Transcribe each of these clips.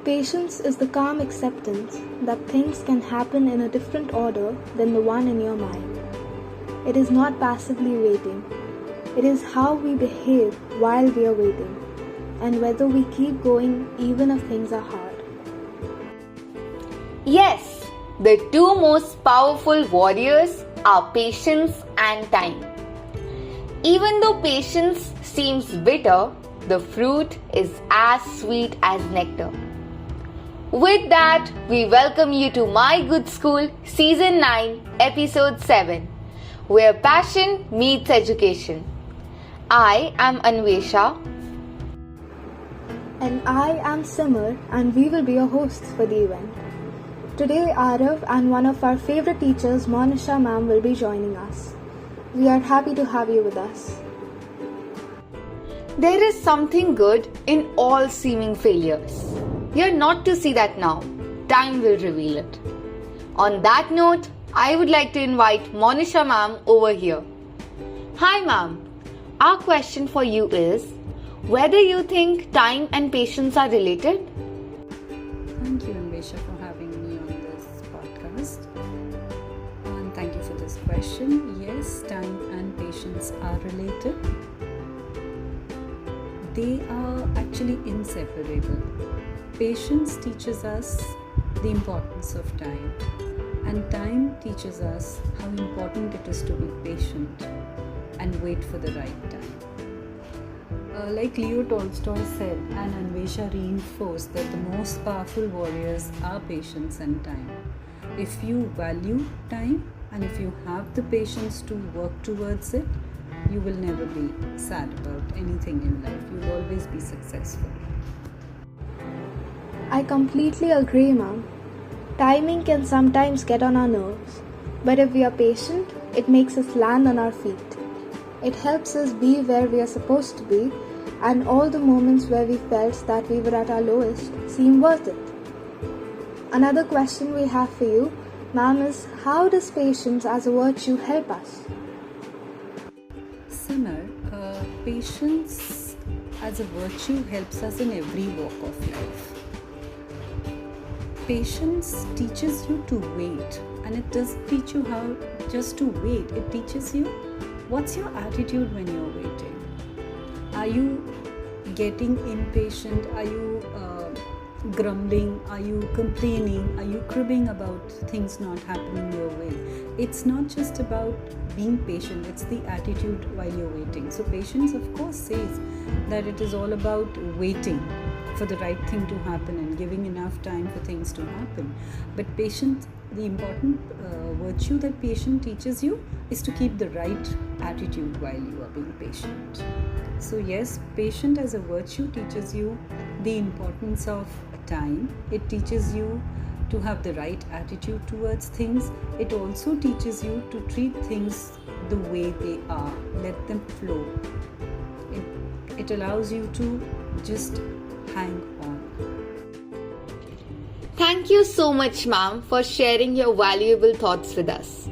Patience is the calm acceptance that things can happen in a different order than the one in your mind. It is not passively waiting. It is how we behave while we are waiting, and whether we keep going even if things are hard. Yes, the two most powerful warriors are patience and time. Even though patience seems bitter, the fruit is as sweet as nectar. With that, we welcome you to My Good School Season 9, Episode 7, where passion meets education. I am Anvesha. And I am Simar, and we will be your hosts for the event. Today, Arav and one of our favorite teachers, Monisha ma'am, will be joining us. We are happy to have you with us. There is something good in all seeming failures. We are not to see that now. Time will reveal it. On that note, I would like to invite Monisha ma'am over here. Hi ma'am. Our question for you is, whether you think time and patience are related? Thank you, Anvesha, for having me on this podcast. And thank you for this question. Yes, time and patience are related. They are actually inseparable. Patience teaches us the importance of time, and time teaches us how important it is to be patient and wait for the right time. Like Leo Tolstoy said, and Anvesha reinforced, that the most powerful warriors are patience and time. If you value time and if you have the patience to work towards it, you will never be sad about anything in life. You will always be successful. I completely agree, ma'am. Timing can sometimes get on our nerves, but if we are patient, it makes us land on our feet. It helps us be where we are supposed to be, and all the moments where we felt that we were at our lowest seem worth it. Another question we have for you, ma'am, is how does patience as a virtue help us? Simar, patience as a virtue helps us in every walk of life. Patience teaches you to wait, and it doesn't teach you how just to wait. It teaches you what's your attitude when you're waiting. Are you getting impatient? Are you grumbling? Are you complaining? Are you cribbing about things not happening your way? It's not just about being patient, it's the attitude while you're waiting. So patience, of course, says that it is all about waiting for the right thing to happen and giving enough time for things to happen. But patience, the important virtue that patience teaches you is to keep the right attitude while you are being patient. So yes, patience as a virtue teaches you the importance of time. It teaches you to have the right attitude towards things. It also teaches you to treat things the way they are. Let them flow. It allows you to just hang on. Thank you so much, ma'am, for sharing your valuable thoughts with us.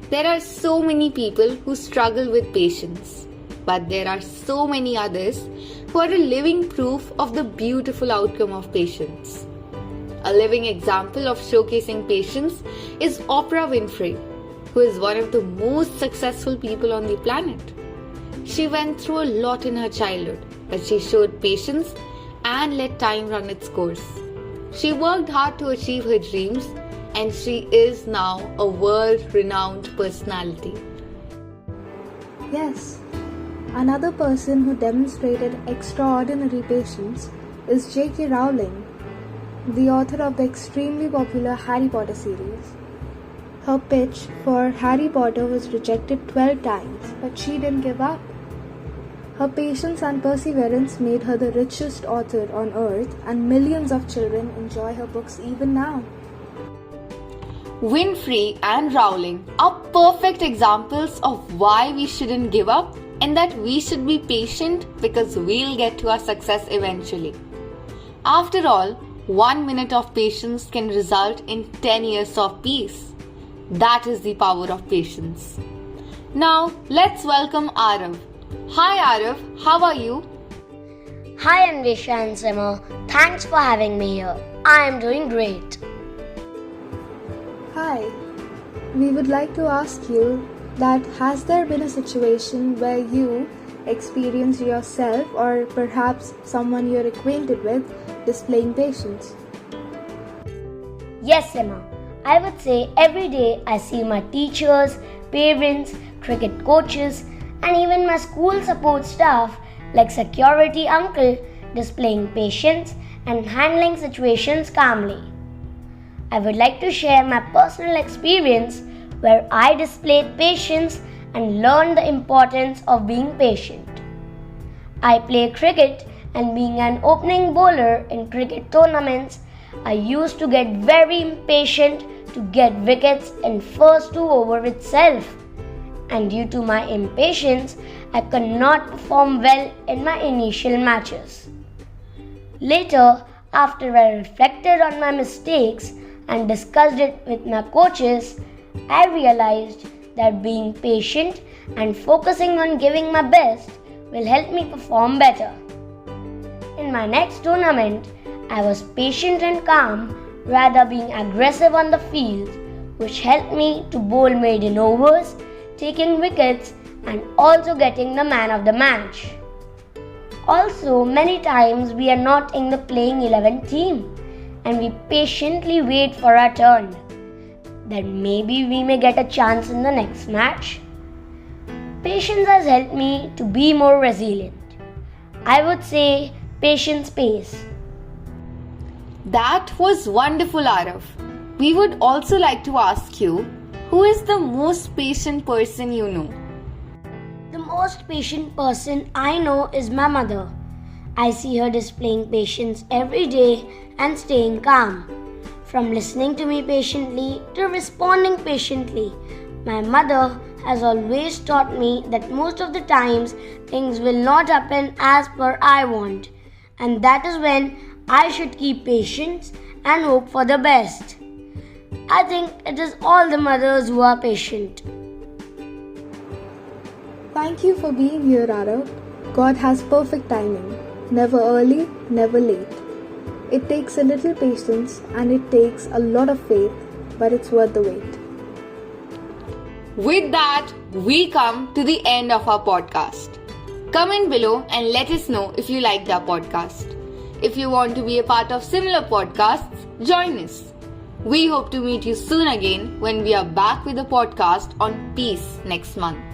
There are so many people who struggle with patience, but there are so many others who are a living proof of the beautiful outcome of patience. A living example of showcasing patience is Oprah Winfrey, who is one of the most successful people on the planet. She went through a lot in her childhood, but she showed patience and let time run its course. She worked hard to achieve her dreams, and she is now a world-renowned personality. Yes, another person who demonstrated extraordinary patience is J.K. Rowling, the author of the extremely popular Harry Potter series. Her pitch for Harry Potter was rejected 12 times, but she didn't give up. Her patience and perseverance made her the richest author on earth, and millions of children enjoy her books even now. Winfrey and Rowling are perfect examples of why we shouldn't give up and that we should be patient because we'll get to our success eventually. After all, 1 minute of patience can result in 10 years of peace. That is the power of patience. Now, let's welcome Arav. Hi Arav, how are you? Hi Anvesha and Simar, thanks for having me here. I am doing great. Hi, we would like to ask you that has there been a situation where you experienced yourself or perhaps someone you're acquainted with displaying patience? Yes, Emma. I would say every day I see my teachers, parents, cricket coaches, and even my school support staff like security uncle displaying patience and handling situations calmly. I would like to share my personal experience where I displayed patience and learned the importance of being patient. I play cricket, and being an opening bowler in cricket tournaments, I used to get very impatient to get wickets in first 2 overs itself. And due to my impatience, I could not perform well in my initial matches. Later, after I reflected on my mistakes and discussed it with my coaches, I realized that being patient and focusing on giving my best will help me perform better. In my next tournament, I was patient and calm rather being aggressive on the field, which helped me to bowl maiden overs, taking wickets and also getting the man of the match. Also, many times we are not in the playing 11 team and we patiently wait for our turn. Then maybe we may get a chance in the next match. Patience has helped me to be more resilient. I would say patience pays. That was wonderful, Arav. We would also like to ask you, who is the most patient person you know? The most patient person I know is my mother. I see her displaying patience every day and staying calm. From listening to me patiently to responding patiently, my mother has always taught me that most of the times things will not happen as per I want, and that is when I should keep patience and hope for the best. I think it is all the mothers who are patient. Thank you for being here, Arav. God has perfect timing. Never early, never late. It takes a little patience and it takes a lot of faith, but it's worth the wait. With that, we come to the end of our podcast. Comment below and let us know if you liked our podcast. If you want to be a part of similar podcasts, join us. We hope to meet you soon again when we are back with a podcast on peace next month.